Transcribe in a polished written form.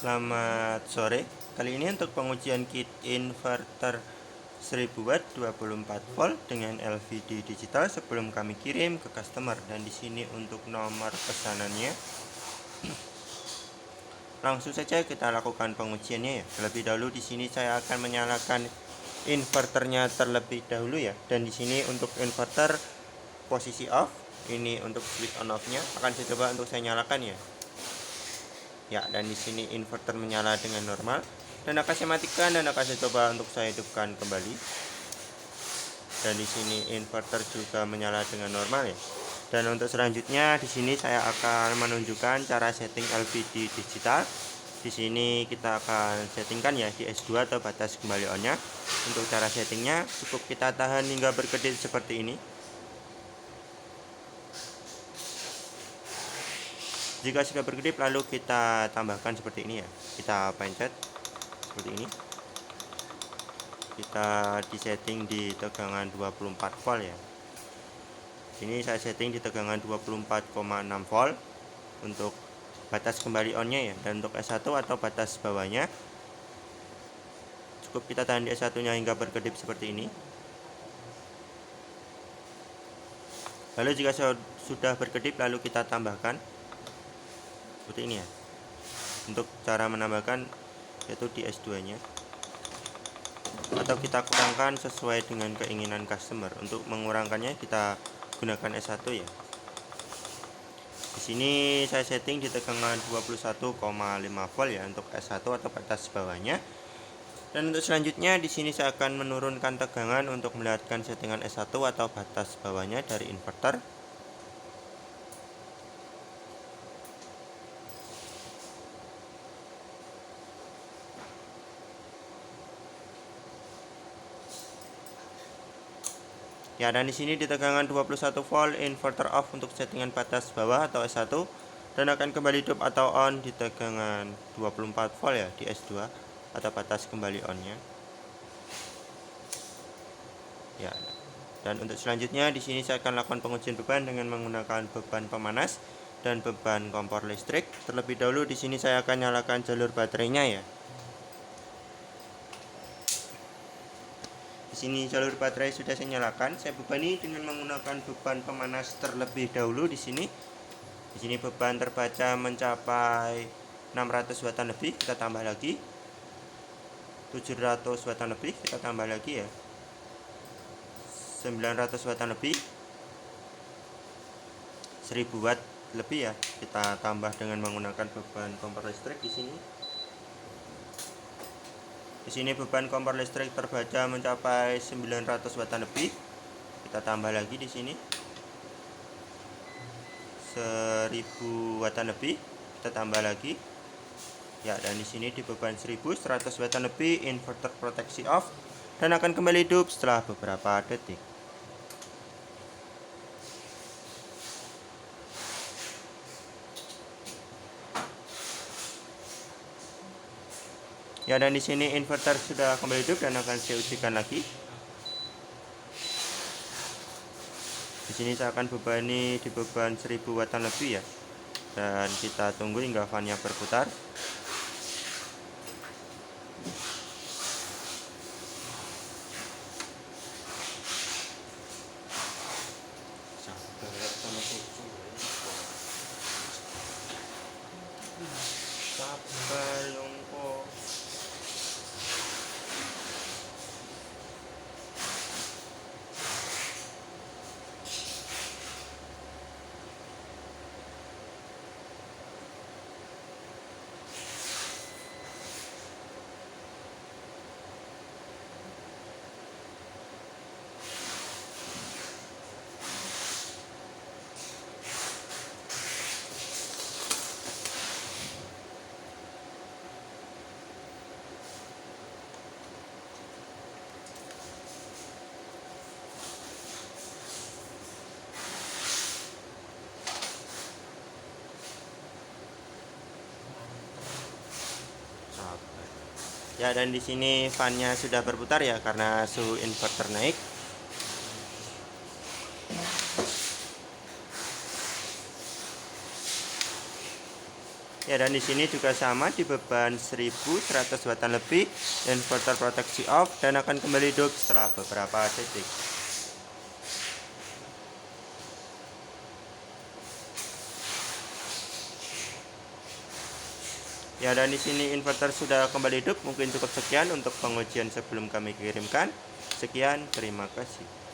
Selamat sore. Kali ini untuk pengujian kit inverter 1000 watt 24 volt dengan LVD digital sebelum kami kirim ke customer. Dan di sini untuk nomor pesanannya. Langsung saja kita lakukan pengujiannya ya. Terlebih dahulu di sini saya akan menyalakan inverternya terlebih dahulu ya. Dan di sini untuk inverter posisi off. Ini untuk switch on off-nya akan saya coba untuk saya nyalakan ya. Ya, dan di sini inverter menyala dengan normal dan akan saya matikan dan akan saya coba untuk saya hidupkan kembali. Dan di sini inverter juga menyala dengan normal ya. Dan untuk selanjutnya di sini saya akan menunjukkan cara setting LVD digital. Di sini kita akan settingkan ya di S2 atau batas kembali on-nya. Untuk cara settingnya cukup kita tahan hingga berkedip seperti ini. Jika sudah berkedip lalu kita tambahkan seperti ini ya. Kita pencet seperti ini. Kita disetting di tegangan 24 volt ya. Ini saya setting di tegangan 24,6 volt untuk batas kembali on-nya ya. Dan untuk S1 atau batas bawahnya cukup kita tahan di S1-nya hingga berkedip seperti ini. Lalu jika sudah berkedip lalu kita tambahkan seperti ini ya. Untuk cara menambahkan yaitu di S2-nya. Atau kita kurangkan sesuai dengan keinginan customer. Untuk mengurangkannya kita gunakan S1 ya. Di sini saya setting di tegangan 21,5 volt ya untuk S1 atau batas bawahnya. Dan untuk selanjutnya di sini saya akan menurunkan tegangan untuk melihatkan settingan S1 atau batas bawahnya dari inverter. Ya, dan di sini di tegangan 21 volt inverter off untuk settingan batas bawah atau S1 dan akan kembali hidup atau on di tegangan 24 volt ya di S2 atau batas kembali on-nya. Ya. Dan untuk selanjutnya di sini saya akan lakukan pengujian beban dengan menggunakan beban pemanas dan beban kompor listrik. Terlebih dahulu di sini saya akan nyalakan jalur baterainya ya. Di sini jalur baterai sudah saya nyalakan. Saya bebani dengan menggunakan beban pemanas terlebih dahulu di sini. Di sini beban terbaca mencapai 600 wattan lebih, kita tambah lagi. 700 wattan lebih, kita tambah lagi ya. 900 wattan lebih. 1000 watt lebih ya. Kita tambah dengan menggunakan beban kompor listrik di sini. Di sini beban kompor listrik terbaca mencapai 900 wattan lebih. Kita tambah lagi di sini 1000 wattan lebih. Kita tambah lagi. Ya, dan di sini di beban 1100 wattan lebih inverter proteksi off dan akan kembali hidup setelah beberapa detik. Ya, dan di sini inverter sudah kembali hidup dan akan saya ujikan lagi. Di sini saya akan bebani di beban 1000 wattan lebih ya. Dan kita tunggu hingga fan-nya berputar. Sabar yongko. Ya, dan di sini fan-nya sudah berputar ya karena suhu inverter naik. Ya, dan di sini juga sama di beban 1100 Watan lebih, inverter proteksi off dan akan kembali hidup setelah beberapa detik. Ya, dan di sini inverter sudah kembali hidup. Mungkin cukup sekian untuk pengujian sebelum kami kirimkan. Sekian, terima kasih.